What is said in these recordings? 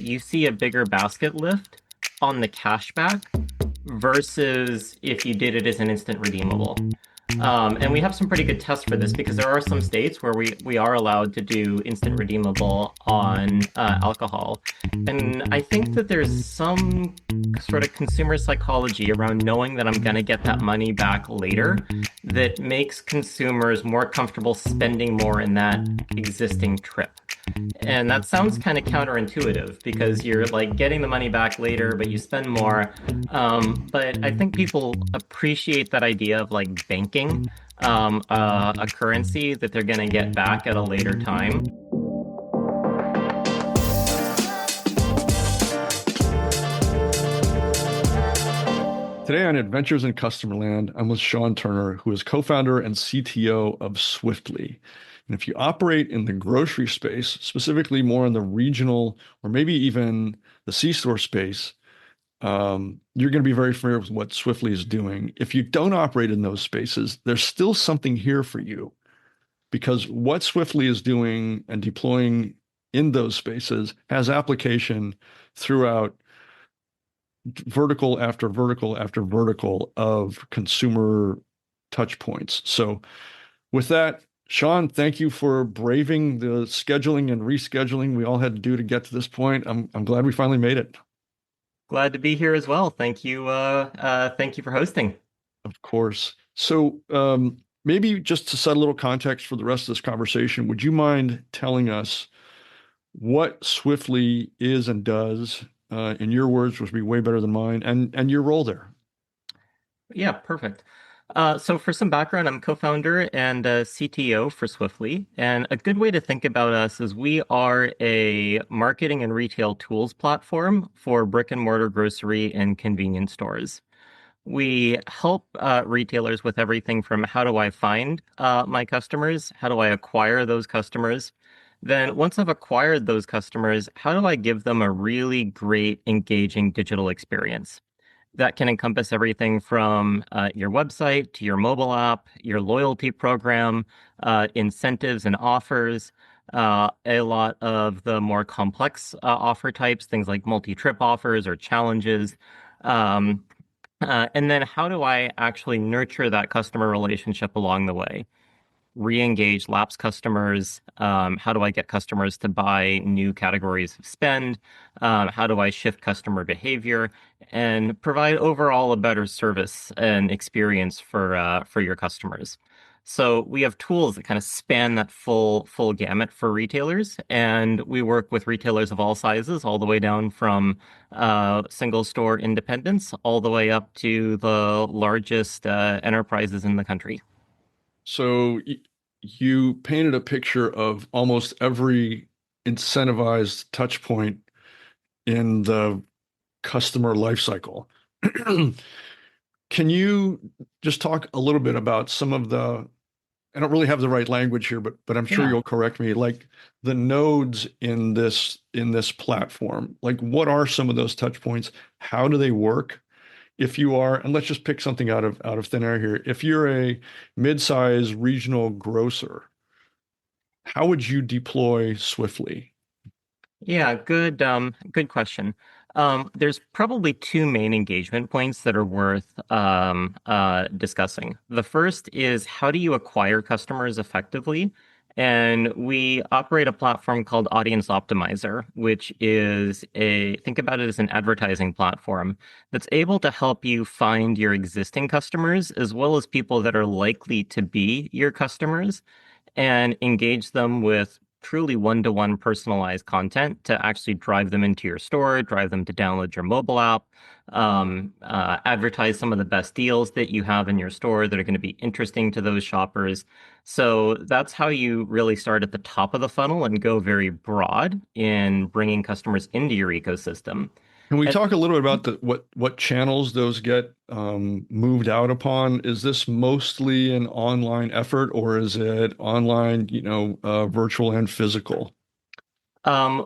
you see a bigger basket lift on the cashback versus if you did it as an instant redeemable. And we have some pretty good tests for this because there are some states where we are allowed to do instant redeemable on alcohol. And I think that there's some sort of consumer psychology around knowing that I'm going to get that money back later that makes consumers more comfortable spending more in that existing trip. And that sounds kind of counterintuitive because you're like getting the money back later, but you spend more. But I think people appreciate that idea of like banking a currency that they're going to get back at a later time. Today on Adventures in Customerland, I'm with Sean Turner, who is co-founder and CTO of Swiftly. And if you operate in the grocery space, specifically more in the regional or maybe even the C-store space, you're going to be very familiar with what Swiftly is doing. If you don't operate in those spaces, there's still something here for you because what Swiftly is doing and deploying in those spaces has application throughout vertical after vertical after vertical of consumer touch points. So with that, Sean, thank you for braving the scheduling and rescheduling we all had to do to get to this point. I'm glad we finally made it. Glad to be here as well. Thank you for hosting. Of course. So maybe just to set a little context for the rest of this conversation, would you mind telling us what Swiftly is and does, in your words, which would be way better than mine, and your role there? Yeah, perfect. So for some background, I'm co-founder and CTO for Swiftly. And a good way to think about us is we are a marketing and retail tools platform for brick and mortar grocery and convenience stores. We help retailers with everything from how do I find my customers? How do I acquire those customers? Then once I've acquired those customers, how do I give them a really great, engaging digital experience? That can encompass everything from your website to your mobile app, your loyalty program, incentives and offers, a lot of the more complex offer types, things like multi-trip offers or challenges. Um, and then how do I actually nurture that customer relationship along the way? Re-engage lapsed customers? How do I get customers to buy new categories of spend? How do I shift customer behavior and provide overall a better service and experience for your customers? So we have tools that kind of span that full gamut for retailers, and we work with retailers of all sizes, all the way down from single store independents, all the way up to the largest enterprises in the country. So you painted a picture of almost every incentivized touch point in the customer lifecycle. Can you just talk a little bit about some of the, I don't really have the right language here, but I'm sure Yeah. you'll correct me, like the nodes in this platform. Like what are some of those touch points? How do they work? If you are, and let's just pick something out of thin air here. If you're a mid-size regional grocer, how would you deploy Swiftly? Yeah, good question. There's probably two main engagement points that are worth discussing. The first is how do you acquire customers effectively? And we operate a platform called Audience Optimizer, which is think about it as an advertising platform that's able to help you find your existing customers as well as people that are likely to be your customers and engage them with truly one-to-one personalized content to actually drive them into your store, drive them to download your mobile app, advertise some of the best deals that you have in your store that are going to be interesting to those shoppers. So that's how you really start at the top of the funnel and go very broad in bringing customers into your ecosystem. Can we And talk a little bit about what channels those get moved out upon? Is this mostly an online effort, or is it online, virtual and physical?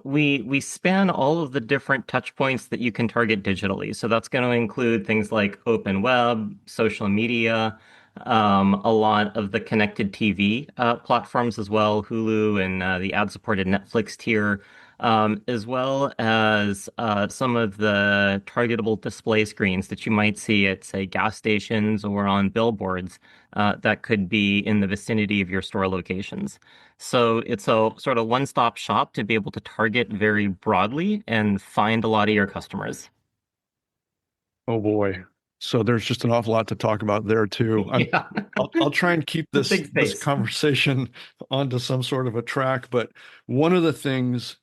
we span all of the different touch points that you can target digitally. So that's going to include things like open web, social media, a lot of the connected TV platforms as well, Hulu and the ad-supported Netflix tier. as well as some of the targetable display screens that you might see at, say, gas stations or on billboards that could be in the vicinity of your store locations. So it's a sort of one-stop shop to be able to target very broadly and find a lot of your customers. Oh boy. So there's just an awful lot to talk about there too. Yeah, I'll try and keep it's a this big this space. conversation onto some sort of a track, but one of the things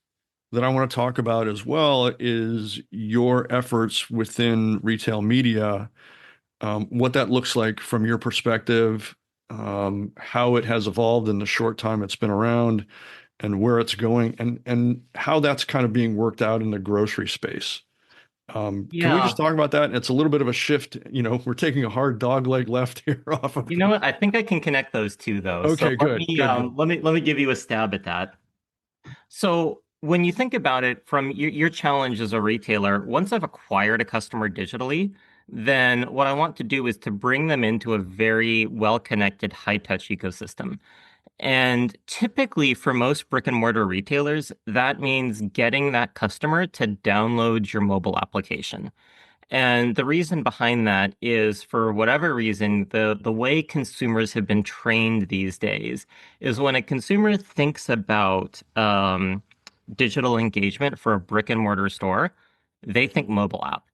that I want to talk about as well is your efforts within retail media, what that looks like from your perspective, how it has evolved in the short time it's been around, and where it's going, and how that's kind of being worked out in the grocery space. Can we just Yeah. talk about that? It's a little bit of a shift. We're taking a hard dog leg left here off of You know the. what? I think I can connect those two though. So Okay, good, good, good. let me give you a stab at that. So when you think about it from your challenge as a retailer, once I've acquired a customer digitally, then what I want to do is to bring them into a very well-connected high-touch ecosystem. And typically for most brick and mortar retailers, that means getting that customer to download your mobile application. And the reason behind that is for whatever reason, the way consumers have been trained these days is when a consumer thinks about digital engagement for a brick and mortar store, they think mobile app.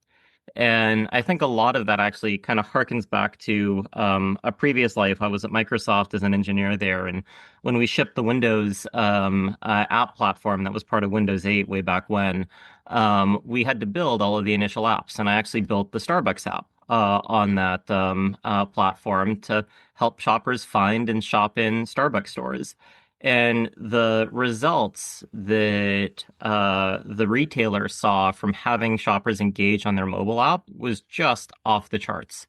And I think a lot of that actually kind of harkens back to a previous life. I was at Microsoft as an engineer there. And when we shipped the Windows app platform that was part of Windows 8 way back when, we had to build all of the initial apps. And I actually built the Starbucks app on that platform to help shoppers find and shop in Starbucks stores. And the results that the retailer saw from having shoppers engage on their mobile app was just off the charts.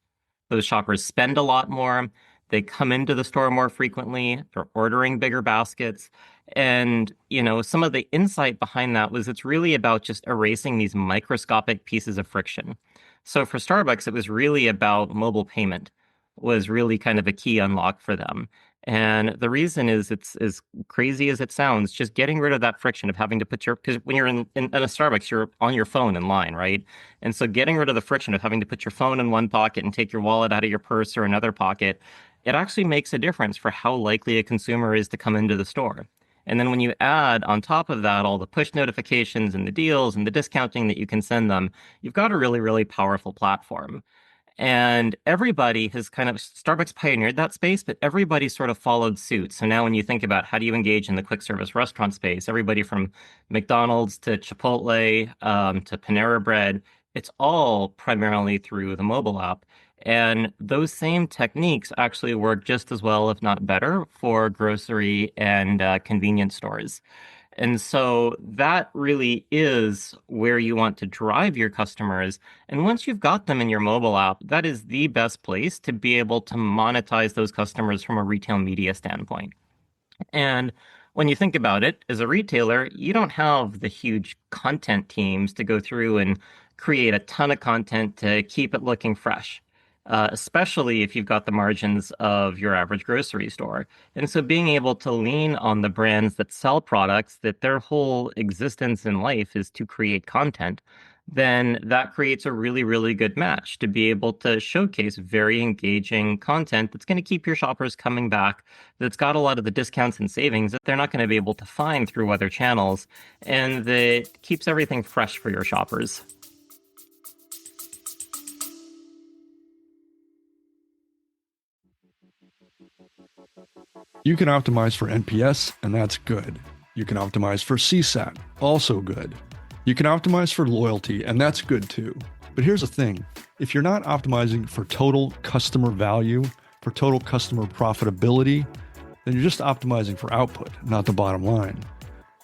Those shoppers spend a lot more. They come into the store more frequently. They're ordering bigger baskets. And, some of the insight behind that was it's really about just erasing these microscopic pieces of friction. So for Starbucks, it was really about mobile payment was really kind of a key unlock for them. And the reason is it's as crazy as it sounds, just getting rid of that friction of having to put because when you're in a Starbucks, you're on your phone in line, right? And so getting rid of the friction of having to put your phone in one pocket and take your wallet out of your purse or another pocket, it actually makes a difference for how likely a consumer is to come into the store. And then when you add on top of that all the push notifications and the deals and the discounting that you can send them, you've got a really, really powerful platform. And everybody has kind of, Starbucks pioneered that space, but everybody sort of followed suit. So now when you think about how do you engage in the quick service restaurant space, everybody from McDonald's to Chipotle to Panera Bread, it's all primarily through the mobile app. And those same techniques actually work just as well, if not better, for grocery and convenience stores. And so that really is where you want to drive your customers. And once you've got them in your mobile app, that is the best place to be able to monetize those customers from a retail media standpoint. And when you think about it, as a retailer, you don't have the huge content teams to go through and create a ton of content to keep it looking fresh, especially if you've got the margins of your average grocery store. And so being able to lean on the brands that sell products that their whole existence in life is to create content, then that creates a really, really good match to be able to showcase very engaging content that's going to keep your shoppers coming back, that's got a lot of the discounts and savings that they're not going to be able to find through other channels, and that keeps everything fresh for your shoppers. You can optimize for NPS, and that's good. You can optimize for CSAT, also good. You can optimize for loyalty, and that's good too. But here's the thing, if you're not optimizing for total customer value, for total customer profitability, then you're just optimizing for output, not the bottom line.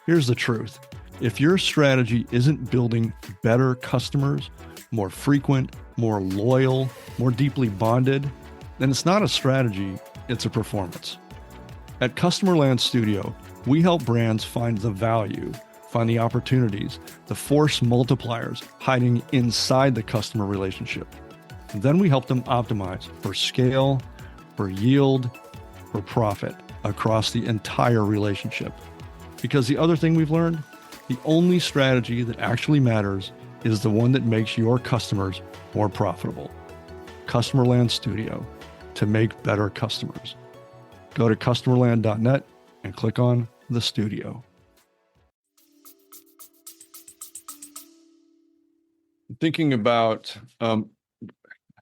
Here's the truth. If your strategy isn't building better customers, more frequent, more loyal, more deeply bonded, then it's not a strategy, it's a performance. At Customerland Studio, we help brands find the value, find the opportunities, the force multipliers hiding inside the customer relationship. And then we help them optimize for scale, for yield, for profit across the entire relationship. Because the other thing we've learned, The only strategy that actually matters is the one that makes your customers more profitable. Customerland Studio to make better customers. Go to customerland.net and click on the studio. Thinking about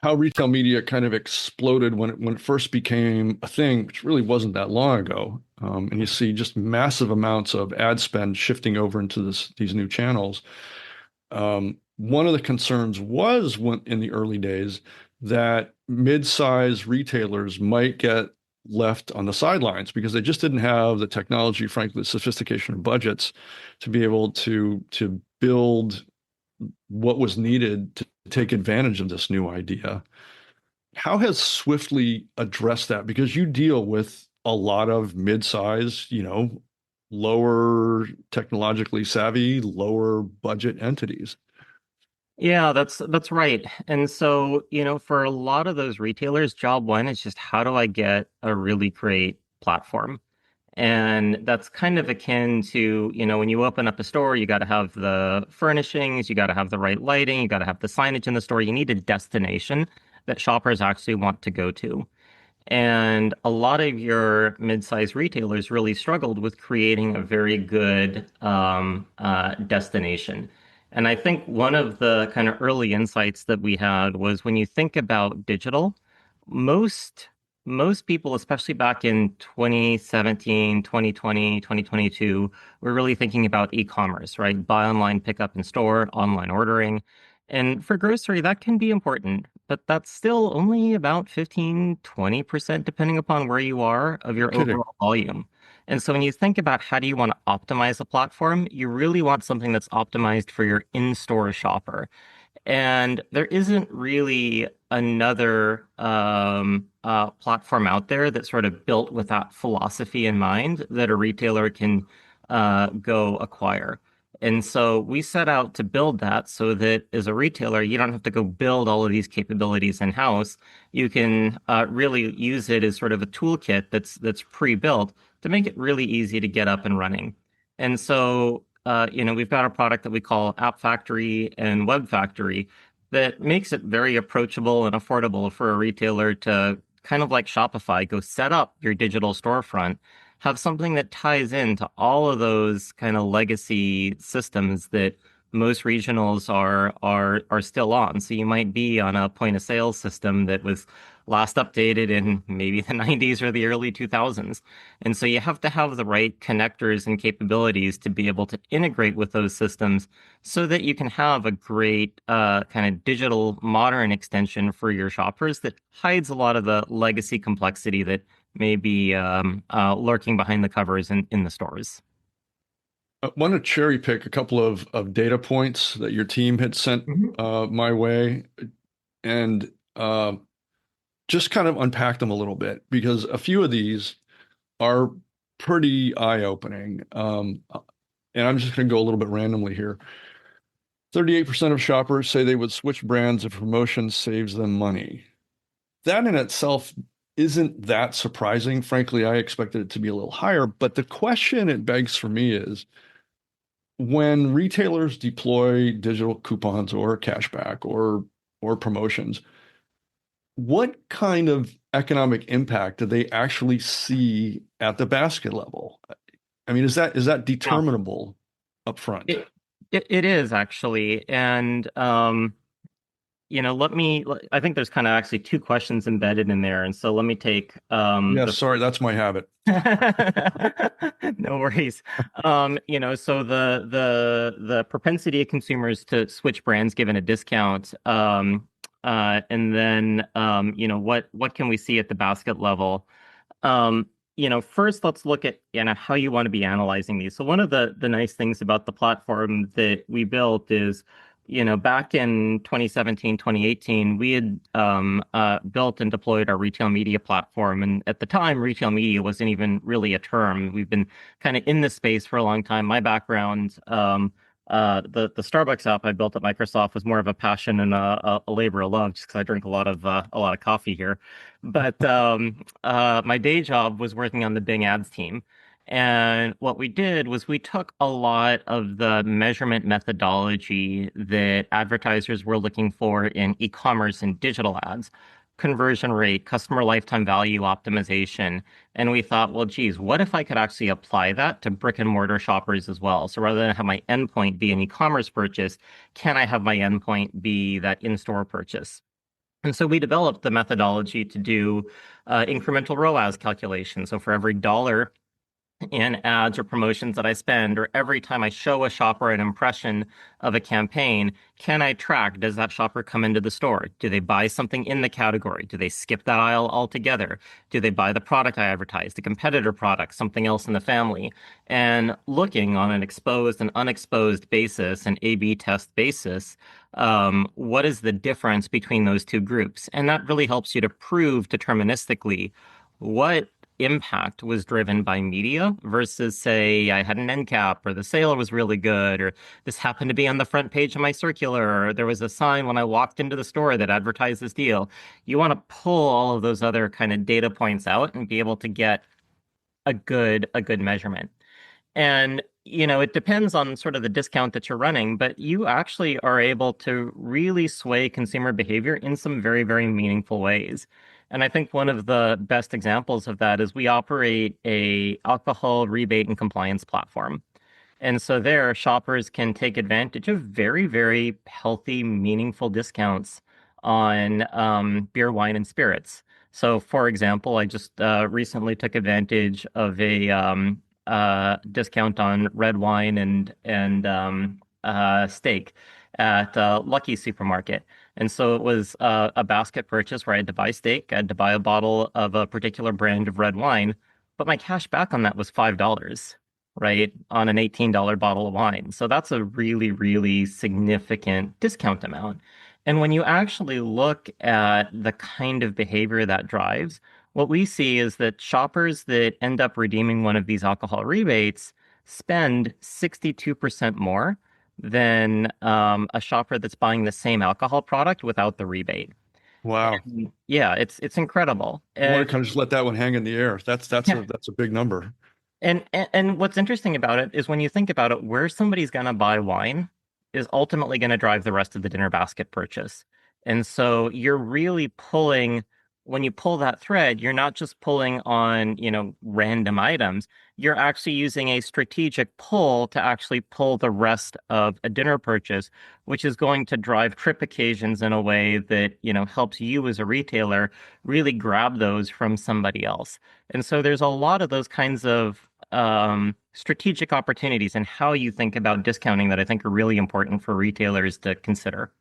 how retail media kind of exploded when it first became a thing, which really wasn't that long ago. And you see just massive amounts of ad spend shifting over into these new channels. One of the concerns was in the early days that mid-size retailers might get left on the sidelines because they just didn't have the technology, frankly, the sophistication of budgets to be able to build what was needed to take advantage of this new idea. How has Swiftly addressed that? Because you deal with a lot of mid-size, lower technologically savvy, lower budget entities. Yeah, that's right. And so, for a lot of those retailers, job one is just how do I get a really great platform? And that's kind of akin to, when you open up a store, you got to have the furnishings, you got to have the right lighting, you got to have the signage in the store. You need a destination that shoppers actually want to go to. And a lot of your mid-sized retailers really struggled with creating a very good destination. And I think one of the kind of early insights that we had was when you think about digital, most most people, especially back in 2017, 2020, 2022, were really thinking about e-commerce, right? Buy online, pick up in store, online ordering. And for grocery, that can be important, but that's still only about 15, 20%, depending upon where you are, of No your kidding. overall volume. And so when you think about how do you want to optimize a platform, you really want something that's optimized for your in-store shopper. And there isn't really another platform out there that's sort of built with that philosophy in mind that a retailer can go acquire. And so we set out to build that so that as a retailer, you don't have to go build all of these capabilities in-house. You can really use it as sort of a toolkit that's pre-built to make it really easy to get up and running. And so, we've got a product that we call App Factory and Web Factory that makes it very approachable and affordable for a retailer to kind of like Shopify, go set up your digital storefront, have something that ties into all of those kind of legacy systems that most regionals are still on. So you might be on a point of sale system that was last updated in maybe the 90s or the early 2000s. And so you have to have the right connectors and capabilities to be able to integrate with those systems so that you can have a great kind of digital modern extension for your shoppers that hides a lot of the legacy complexity that may be lurking behind the covers in the stores. I want to cherry pick a couple of data points that your team had sent Mhm. my way and just kind of unpack them a little bit because a few of these are pretty eye-opening. And I'm just going to go a little bit randomly here. 38% of shoppers say they would switch brands if promotion saves them money. That in itself isn't that surprising. Frankly, I expected it to be a little higher. But the question it begs for me is when retailers deploy digital coupons or cashback or promotions, what kind of economic impact do they actually see at the basket level? I mean, is that Yeah. determinable upfront? It, it is actually. And I think there's kind of actually two questions embedded in there. And so let me take Yes, the sorry, that's my habit. no worries. So the propensity of consumers to switch brands given a discount, and then what can we see at the basket level? First let's look at how you want to be analyzing these. So one of the nice things about the platform that we built is, back in 2017, 2018, we had built and deployed our retail media platform. And at the time, retail media wasn't even really a term. We've been kind of in this space for a long time. My background, the Starbucks app I built at Microsoft was more of a passion and a labor of love, just because I drink a lot of coffee here. But my day job was working on the Bing Ads team. And what we did was we took a lot of the measurement methodology that advertisers were looking for in e-commerce and digital ads, conversion rate, customer lifetime value optimization. And we thought, well, geez, what if I could actually apply that to brick and mortar shoppers as well? So rather than have my endpoint be an e-commerce purchase, can I have my endpoint be that in-store purchase? And so we developed the methodology to do incremental ROAS calculation. So for every dollar in ads or promotions that I spend, or every time I show a shopper an impression of a campaign, can I track, does that shopper come into the store? Do they buy something in the category? Do they skip that aisle altogether? Do they buy the product I advertised, the competitor product, something else in the family? And looking on an exposed and unexposed basis, an A/B test basis, what is the difference between those two groups? And that really helps you to prove deterministically what impact was driven by media versus, say, I had an end cap, or the sale was really good, or this happened to be on the front page of my circular, or there was a sign when I walked into the store that advertised this deal. You want to pull all of those other kind of data points out and be able to get a good measurement. And, it depends on sort of the discount that you're running, but you actually are able to really sway consumer behavior in some very, very meaningful ways. And I think one of the best examples of that is we operate a alcohol rebate and compliance platform. And so there, shoppers can take advantage of very, very healthy, meaningful discounts on beer, wine, and spirits. So, for example, I just recently took advantage of a discount on red wine and steak at Lucky Supermarket. And so it was a basket purchase where I had to buy steak, I had to buy a bottle of a particular brand of red wine, but my cash back on that was $5, right, on an $18 bottle of wine. So that's a really, really significant discount amount. And when you actually look at the kind of behavior that drives, what we see is that shoppers that end up redeeming one of these alcohol rebates spend 62% more than a shopper that's buying the same alcohol product without the rebate. Wow. And yeah, it's incredible. I want to kind of just let that one hang in the air. That's a big number. And what's interesting about it is when you think about it, where somebody's going to buy wine is ultimately going to drive the rest of the dinner basket purchase. And so you're really pulling, when you pull that thread, you're not just pulling on, random items. You're actually using a strategic pull to actually pull the rest of a dinner purchase, which is going to drive trip occasions in a way that, helps you as a retailer really grab those from somebody else. And so there's a lot of those kinds of strategic opportunities and how you think about discounting that I think are really important for retailers to consider.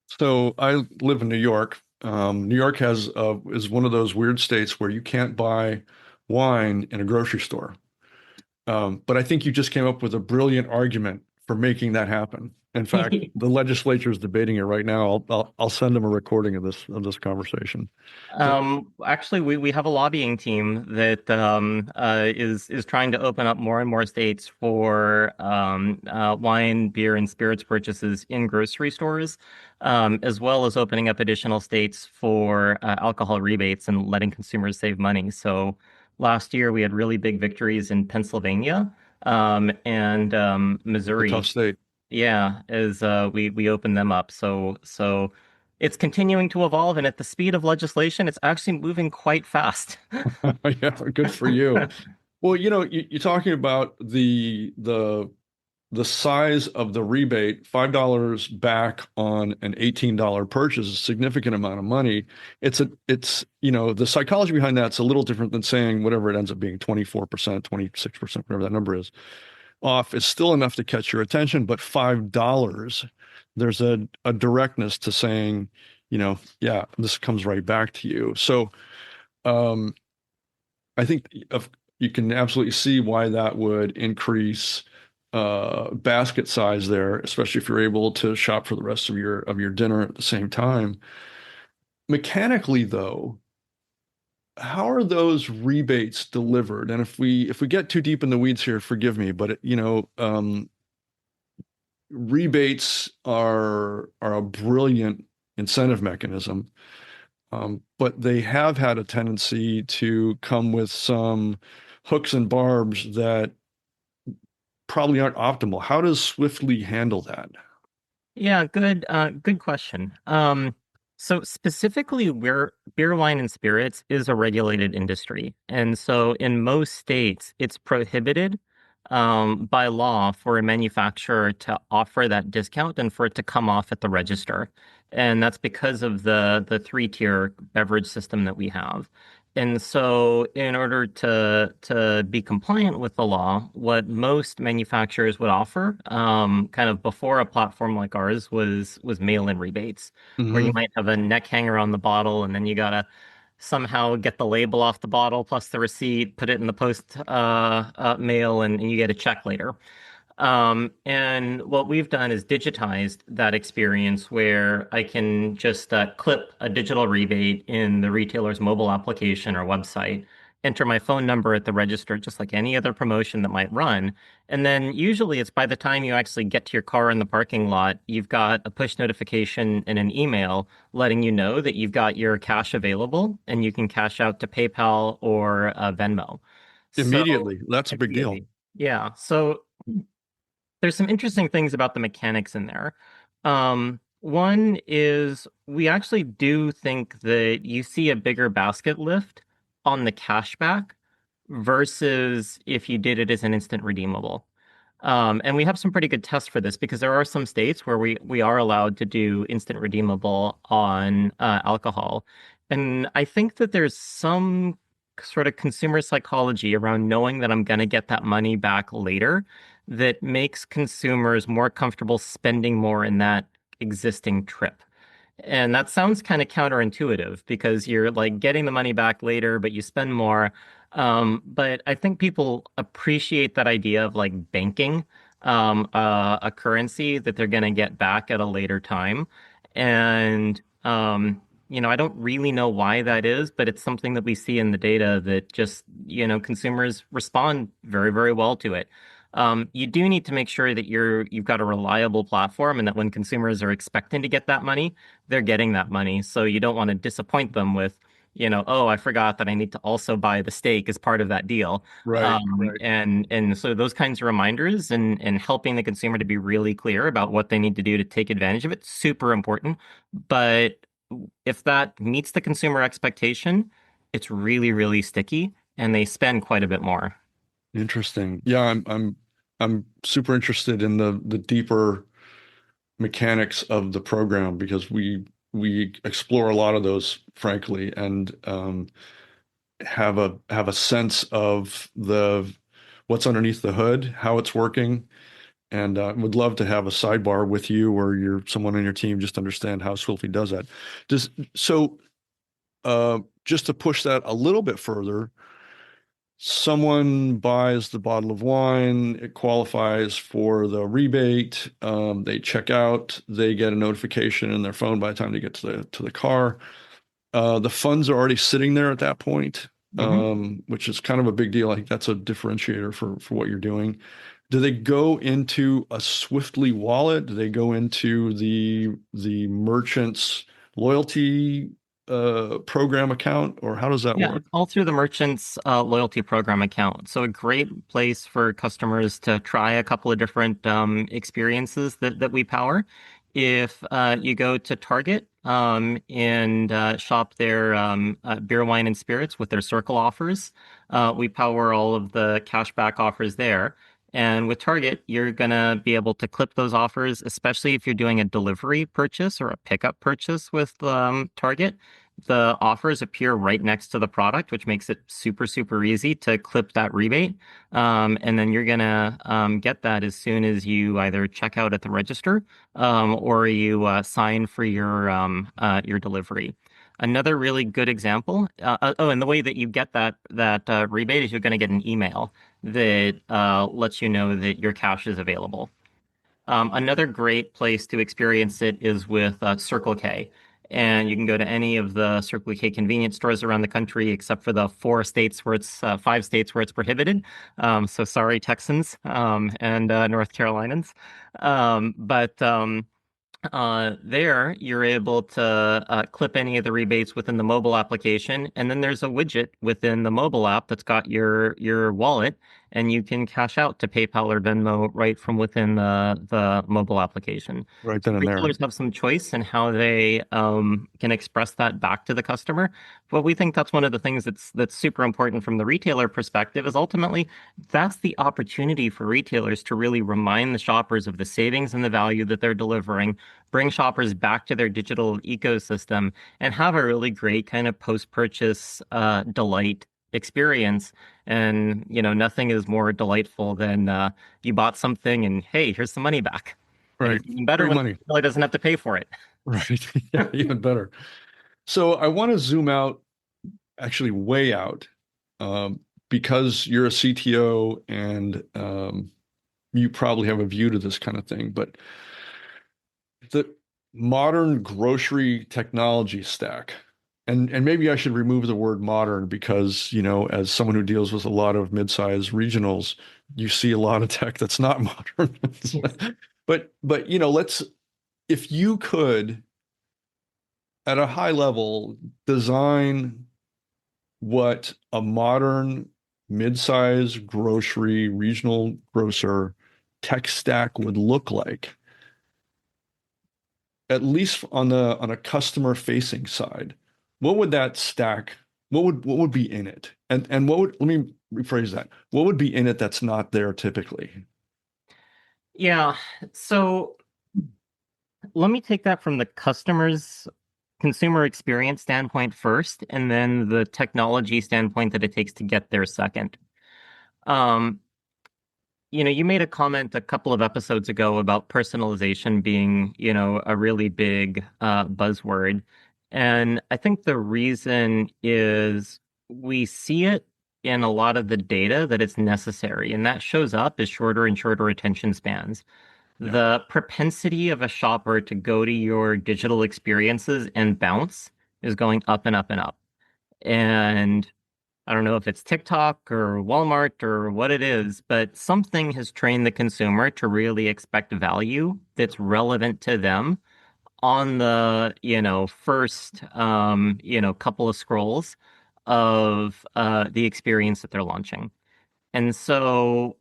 So I live in New York. New York has is one of those weird states where you can't buy wine in a grocery store. But I think you just came up with a brilliant argument for making that happen. In fact, the legislature is debating it right now. I'll send them a recording of this conversation. So, Actually, we have a lobbying team that is trying to open up more and more states for wine, beer, and spirits purchases in grocery stores, as well as opening up additional states for alcohol rebates and letting consumers save money. So last year we had really big victories in Pennsylvania and a tough Missouri. state. Yeah, as we open them up. So it's continuing to evolve, and at the speed of legislation, it's actually moving quite fast. Yeah, good for you. Well, you're talking about the size of the rebate, $5 back on an $18 purchase, is a significant amount of money. The psychology behind that's a little different than saying whatever it ends up being, 24%, 26%, whatever that number is, off is still enough to catch your attention, but $5, there's a directness to saying, yeah, this comes right back to you. So um, I think you can absolutely see why that would increase basket size there, especially if you're able to shop for the rest of your dinner at the same time. Mechanically, though, how are those rebates delivered? And if we get too deep in the weeds here, forgive me, but rebates are a brilliant incentive mechanism, but they have had a tendency to come with some hooks and barbs that probably aren't optimal. How does Swiftly handle that? Yeah, good question. So specifically, where beer, wine, and spirits is a regulated industry, and so in most states, it's prohibited by law for a manufacturer to offer that discount and for it to come off at the register, and that's because of the three-tier beverage system that we have. And so, in order to be compliant with the law, what most manufacturers would offer, kind of before a platform like ours, was mail-in rebates, where you Hmm. might have a neck hanger on the bottle, and then you gotta somehow get the label off the bottle plus the receipt, put it in the post mail, and you get a check later. And what we've done is digitized that experience where I can just clip a digital rebate in the retailer's mobile application or website, enter my phone number at the register, just like any other promotion that might run. And then usually it's by the time you actually get to your car in the parking lot, you've got a push notification and an email letting you know that you've got your cash available and you can cash out to PayPal or Venmo. So Immediately. That's a big deal. immediately. Yeah. So there's some interesting things about the mechanics in there. One is we actually do think that you see a bigger basket lift on the cashback versus if you did it as an instant redeemable. And we have some pretty good tests for this because there are some states where we are allowed to do instant redeemable on alcohol. And I think that there's some sort of consumer psychology around knowing that I'm going to get that money back later that makes consumers more comfortable spending more in that existing trip. And that sounds kind of counterintuitive because you're like getting the money back later, but you spend more. But I think people appreciate that idea of like banking a currency that they're going to get back at a later time. And, I don't really know why that is, but it's something that we see in the data that just, consumers respond very, very well to it. You do need to make sure that you've got a reliable platform and that when consumers are expecting to get that money, they're getting that money. So you don't want to disappoint them with, oh, I forgot that I need to also buy the steak as part of that deal. Right, right. And so those kinds of reminders and helping the consumer to be really clear about what they need to do to take advantage of it, super important. But if that meets the consumer expectation, it's really, really sticky and they spend quite a bit more. Interesting. Yeah, I'm super interested in the deeper mechanics of the program because we explore a lot of those, frankly, and have a sense of the what's underneath the hood, how it's working, and would love to have a sidebar with you or someone on your team just understand how Swiftly does that. Does so just to push that a little bit further, someone buys the bottle of wine, it qualifies for the rebate, they check out, they get a notification in their phone by the time they get to the car. The funds are already sitting there at that point, Mhm. which is kind of a big deal. I think that's a differentiator for what you're doing. Do they go into a Swiftly wallet? Do they go into the merchant's loyalty program account, or how does that Yeah, work? it's all through the merchant's loyalty program account. So a great place for customers to try a couple of different experiences that we power. If you go to Target and shop their beer, wine, and spirits with their Circle offers, we power all of the cashback offers there. And with Target, you're gonna be able to clip those offers, especially if you're doing a delivery purchase or a pickup purchase with Target. The offers appear right next to the product, which makes it super, super easy to clip that rebate. And then you're gonna get that as soon as you either check out at the register or you sign for your delivery. Another really good example. Oh, and the way that you get that rebate is you're going to get an email that lets you know that your cash is available. Another great place to experience it is with Circle K. And you can go to any of the Circle K convenience stores around the country, except for the 4 states where it's 5 states where it's prohibited. So sorry, Texans and North Carolinians. But There, you're able to clip any of the rebates within the mobile application, and then there's a widget within the mobile app that's got your wallet, and you can cash out to PayPal or Venmo right from within the mobile application. Right So then and there. retailers have some choice in how they can express that back to the customer. But we think that's one of the things that's super important from the retailer perspective is ultimately that's the opportunity for retailers to really remind the shoppers of the savings and the value that they're delivering, bring shoppers back to their digital ecosystem, and have a really great kind of post-purchase delight experience. And, nothing is more delightful than you bought something and hey, here's some money back. And Right. it's even better Free when the money. retailer doesn't have to pay for it. Right. Yeah, even better. So I want to zoom out, actually way out, um, because you're a CTO and you probably have a view to this kind of thing. But the modern grocery technology stack, and maybe I should remove the word modern because, as someone who deals with a lot of mid-sized regionals, you see a lot of tech that's not modern. Yes. But if you could at a high level design what a modern mid-size grocery regional grocer tech stack would look like, at least on a customer facing side, what would that stack, what would be in it? And what would, let me rephrase that. What would be in it that's not there typically? Yeah. So let me take that from the customer's consumer experience standpoint first, and then the technology standpoint that it takes to get there second. Um, you made a comment a couple of episodes ago about personalization being, a really big buzzword. And I think the reason is we see it in a lot of the data that it's necessary, and that shows up as shorter and shorter attention spans. Yeah. The propensity of a shopper to go to your digital experiences and bounce is going up and up and up. And I don't know if it's TikTok or Walmart or what it is, but something has trained the consumer to really expect value that's relevant to them on the, first, couple of scrolls of the experience that they're launching. And so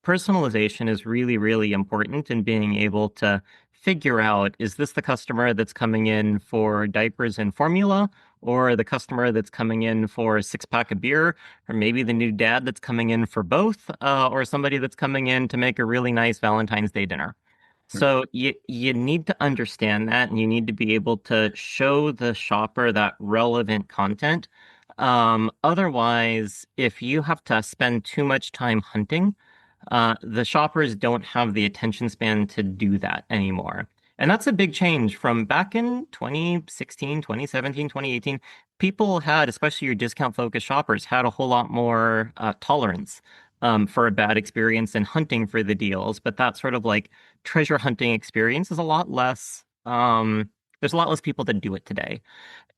personalization is really, really important in being able to figure out, is this the customer that's coming in for diapers and formula, or the customer that's coming in for a six-pack of beer, or maybe the new dad that's coming in for both, or somebody that's coming in to make a really nice Valentine's Day dinner. So you need to understand that, and you need to be able to show the shopper that relevant content. Otherwise, if you have to spend too much time hunting, the shoppers don't have the attention span to do that anymore. And that's a big change from back in 2016, 2017, 2018. People had, especially your discount focused shoppers, had a whole lot more tolerance for a bad experience and hunting for the deals. But that sort of like treasure hunting experience is a lot less, there's a lot less people that do it today.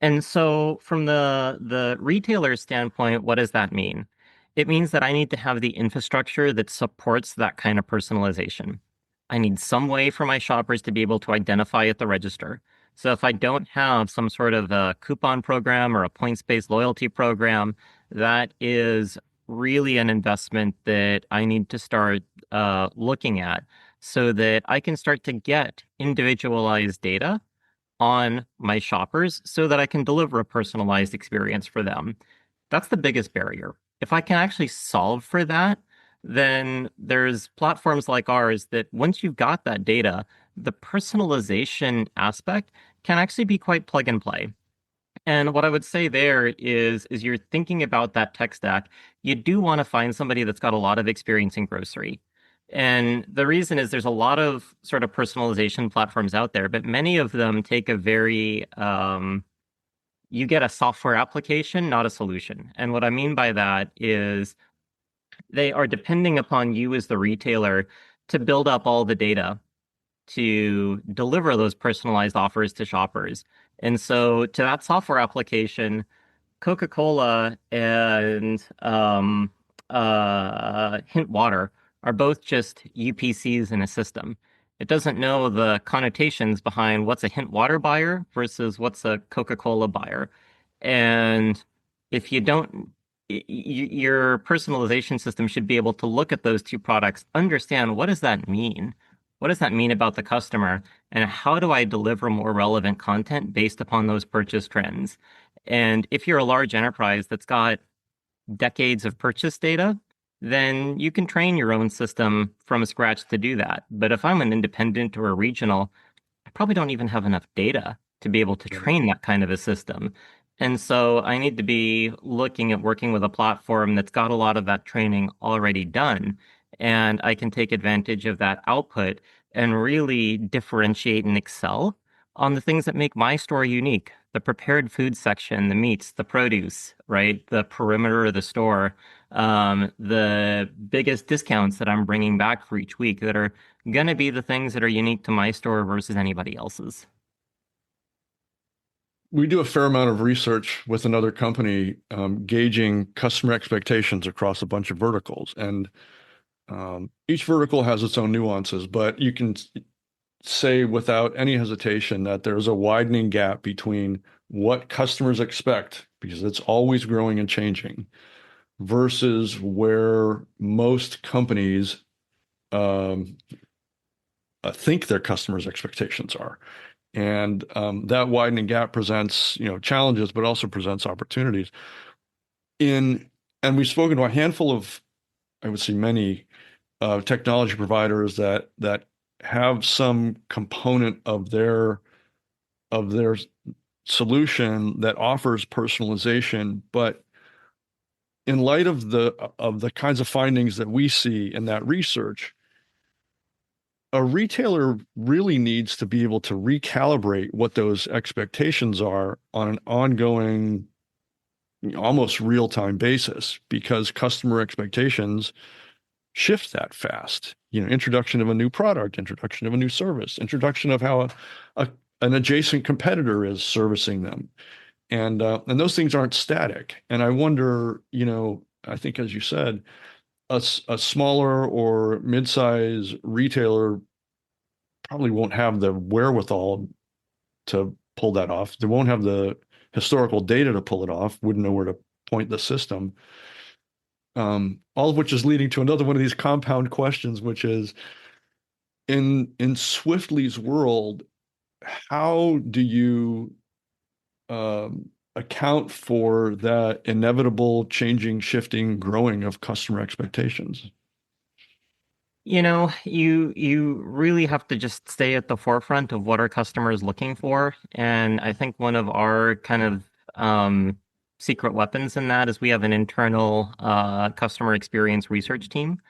And so from the retailer standpoint, what does that mean? It means that I need to have the infrastructure that supports that kind of personalization. I need some way for my shoppers to be able to identify at the register. So if I don't have some sort of a coupon program or a points-based loyalty program, that is really an investment that I need to start looking at so that I can start to get individualized data on my shoppers so that I can deliver a personalized experience for them. That's the biggest barrier. If I can actually solve for that, then there's platforms like ours that once you've got that data, the personalization aspect can actually be quite plug and play. And what I would say there is you're thinking about that tech stack, you do want to find somebody that's got a lot of experience in grocery. And the reason is there's a lot of sort of personalization platforms out there, but many of them take a very you get a software application, not a solution. And what I mean by that is they are depending upon you as the retailer to build up all the data to deliver those personalized offers to shoppers. And so to that software application, Coca-Cola and Hint Water are both just UPCs in a system. It doesn't know the connotations behind what's a hint water buyer versus what's a Coca-Cola buyer. And if you don't, your personalization system should be able to look at those two products, understand what does that mean? What does that mean about the customer? And how do I deliver more relevant content based upon those purchase trends? And if you're a large enterprise that's got decades of purchase data, then you can train your own system from scratch to do that. But if I'm an independent or a regional, I probably don't even have enough data to be able to Right. train that kind of a system. And so I need to be looking at working with a platform that's got a lot of that training already done. And I can take advantage of that output and really differentiate and excel on the things that make my store unique. The prepared food section, the meats, the produce, right? The perimeter of the store, the biggest discounts that I'm bringing back for each week that are going to be the things that are unique to my store versus anybody else's. We do a fair amount of research with another company, gauging customer expectations across a bunch of verticals. And each vertical has its own nuances, but you can say without any hesitation that there's a widening gap between what customers expect, because it's always growing and changing, versus where most companies um, think their customers' expectations are. And that widening gap presents, challenges, but also presents opportunities. In and we've spoken to a handful of, I would say, many technology providers that have some component of their solution that offers personalization, but in light of the kinds of findings that we see in that research, a retailer really needs to be able to recalibrate what those expectations are on an ongoing, almost real-time basis, because customer expectations shift that fast. Introduction of a new product, introduction of a new service, introduction of how an adjacent competitor is servicing them. And those things aren't static. And I wonder, I think as you said, a smaller or mid-size retailer probably won't have the wherewithal to pull that off. They won't have the historical data to pull it off, wouldn't know where to point the system. All of which is leading to another one of these compound questions, which is in Swiftly's world, how do you account for that inevitable changing, shifting, growing of customer expectations? You really have to just stay at the forefront of what our customer is looking for. And I think one of our kind of secret weapons in that is we have an internal customer experience research team.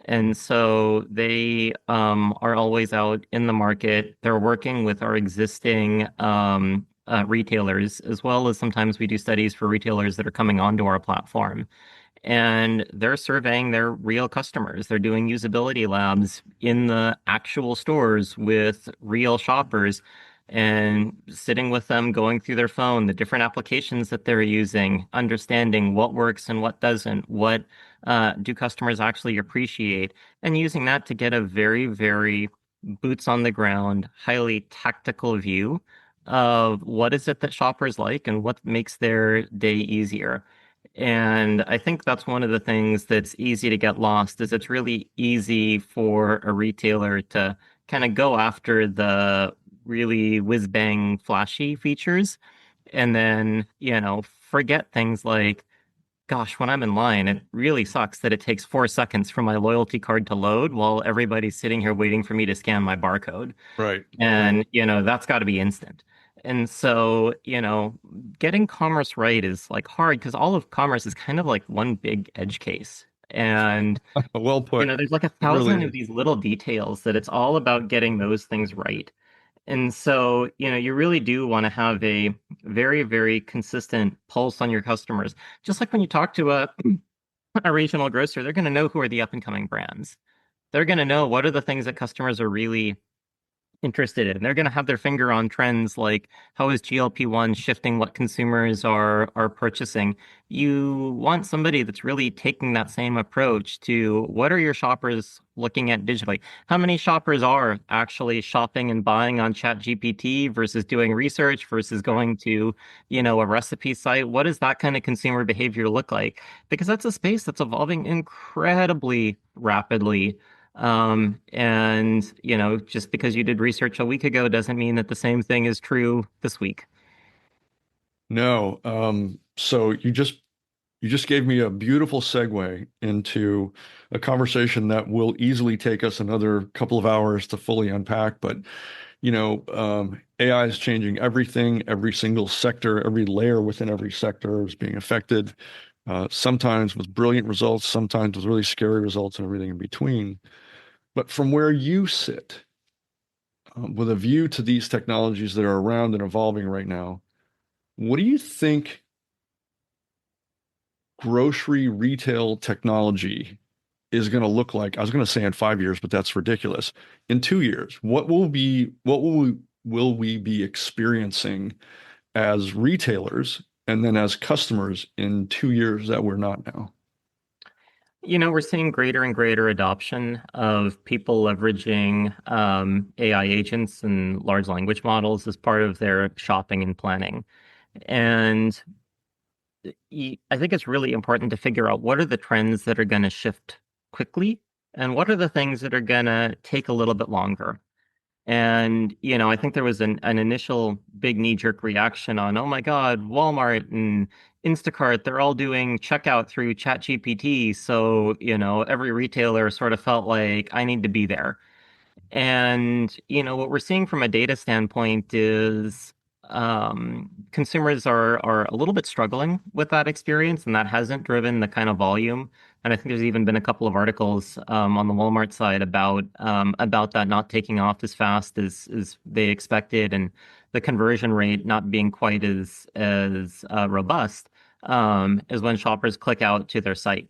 And so they are always out in the market. They're working with our existing retailers, as well as sometimes we do studies for retailers that are coming onto our platform. And they're surveying their real customers. They're doing usability labs in the actual stores with real shoppers and sitting with them, going through their phone, the different applications that they're using, understanding what works and what doesn't, what do customers actually appreciate, and using that to get a very, very boots on the ground, highly tactical view of what is it that shoppers like and what makes their day easier. And I think that's one of the things that's easy to get lost is it's really easy for a retailer to kind of go after the really whiz-bang flashy features and then, forget things like, gosh, when I'm in line, it really sucks that it takes 4 seconds for my loyalty card to load while everybody's sitting here waiting for me to scan my barcode. Right, right. And, that's got to be instant. And so, getting commerce right is like hard because all of commerce is kind of like one big edge case. And, Well put. there's like a It really thousand of is. these little details that it's all about getting those things right. And so, you really do want to have a very, very consistent pulse on your customers. Just like when you talk to a regional grocer, they're going to know who are the up and coming brands. They're going to know what are the things that customers are really interested in. They're going to have their finger on trends like how is GLP-1 shifting what consumers are purchasing. You want somebody that's really taking that same approach to what are your shoppers looking at digitally? How many shoppers are actually shopping and buying on ChatGPT versus doing research versus going to, a recipe site? What does that kind of consumer behavior look like? Because that's a space that's evolving incredibly rapidly. And just because you did research a week ago doesn't mean that the same thing is true this week. No. So you just gave me a beautiful segue into a conversation that will easily take us another couple of hours to fully unpack. But AI is changing everything, every single sector, every layer within every sector is being affected. Sometimes with brilliant results, sometimes with really scary results, and everything in between. But from where you sit, with a view to these technologies that are around and evolving right now, what do you think grocery retail technology is going to look like? I was going to say in 5 years, but that's ridiculous. In 2 years, what will we be experiencing as retailers and then as customers in 2 years that we're not now? We're seeing greater and greater adoption of people leveraging AI agents and large language models as part of their shopping and planning. And I think it's really important to figure out what are the trends that are going to shift quickly and what are the things that are going to take a little bit longer. And, I think there was an initial big knee-jerk reaction on, oh my God, Walmart and Instacart, they're all doing checkout through ChatGPT. So, every retailer sort of felt like I need to be there. And, what we're seeing from a data standpoint is consumers are a little bit struggling with that experience, and that hasn't driven the kind of volume. And I think there's even been a couple of articles on the Walmart side about that not taking off as fast as they expected, and the conversion rate not being quite as robust as when shoppers click out to their site.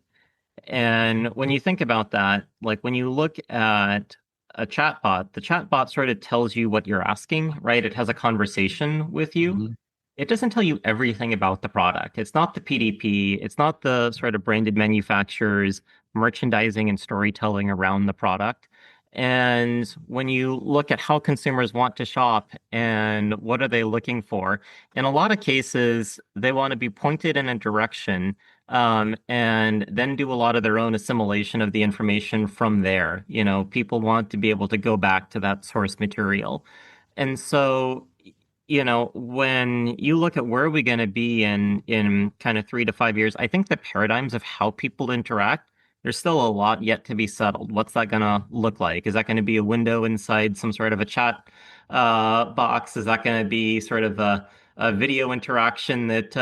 And when you think about that, like when you look at a chatbot, the chatbot sort of tells you what you're asking, right? It has a conversation with you. Mhm. It doesn't tell you everything about the product. It's not the PDP. It's not the sort of branded manufacturers, merchandising and storytelling around the product. And when you look at how consumers want to shop and what are they looking for, in a lot of cases, they want to be pointed in a direction, and then do a lot of their own assimilation of the information from there. People want to be able to go back to that source material. And so, when you look at where are we going to be in kind of 3 to 5 years, I think the paradigms of how people interact, there's still a lot yet to be settled. What's that going to look like? Is that going to be a window inside some sort of a chat box? Is that going to be sort of a video interaction that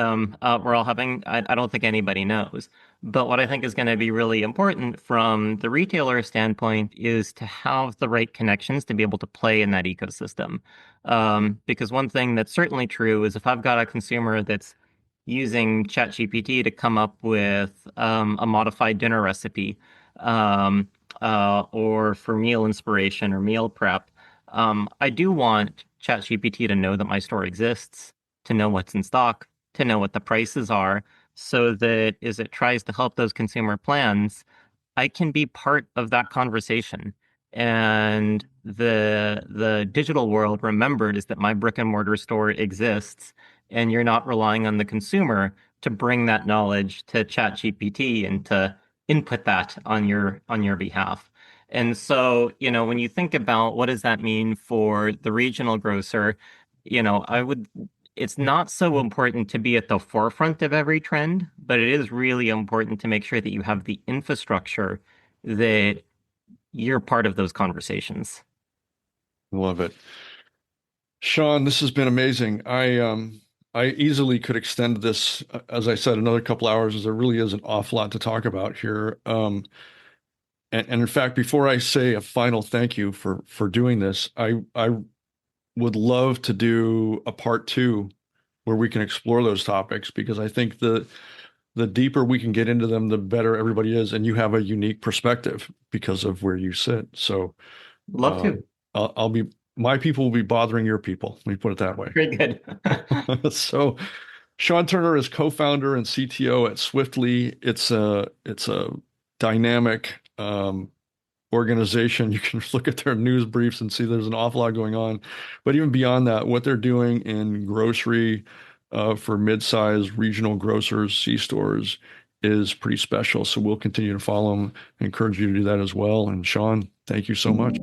we're all having? I don't think anybody knows. But what I think is going to be really important from the retailer standpoint is to have the right connections to be able to play in that ecosystem. Because one thing that's certainly true is if I've got a consumer that's using ChatGPT to come up with a modified dinner recipe, or for meal inspiration or meal prep, I do want ChatGPT to know that my store exists, to know what's in stock, to know what the prices are, so that as it tries to help those consumer plans, I can be part of that conversation. And the digital world remembers that my brick and mortar store exists, and you're not relying on the consumer to bring that knowledge to ChatGPT and to input that on your behalf. And so, when you think about what does that mean for the regional grocer, it's not so important to be at the forefront of every trend, but it is really important to make sure that you have the infrastructure that you're part of those conversations. Love it. Sean, this has been amazing. I easily could extend this, as I said, another couple hours, as there really is an awful lot to talk about here. And in fact, before I say a final thank you for doing this, I would love to do a part two where we can explore those topics because I think the deeper we can get into them, the better everybody is, and you have a unique perspective because of where you sit. So Love uh, to. I'll be my people will be bothering your people. Let me put it that way. Very good. So Sean Turner is co-founder and CTO at Swiftly. It's a dynamic organization. You can look at their news briefs and see there's an awful lot going on. But even beyond that, what they're doing in grocery for mid-sized regional grocers, C-stores, is pretty special. So we'll continue to follow them. I encourage you to do that as well. And Sean, thank you so much.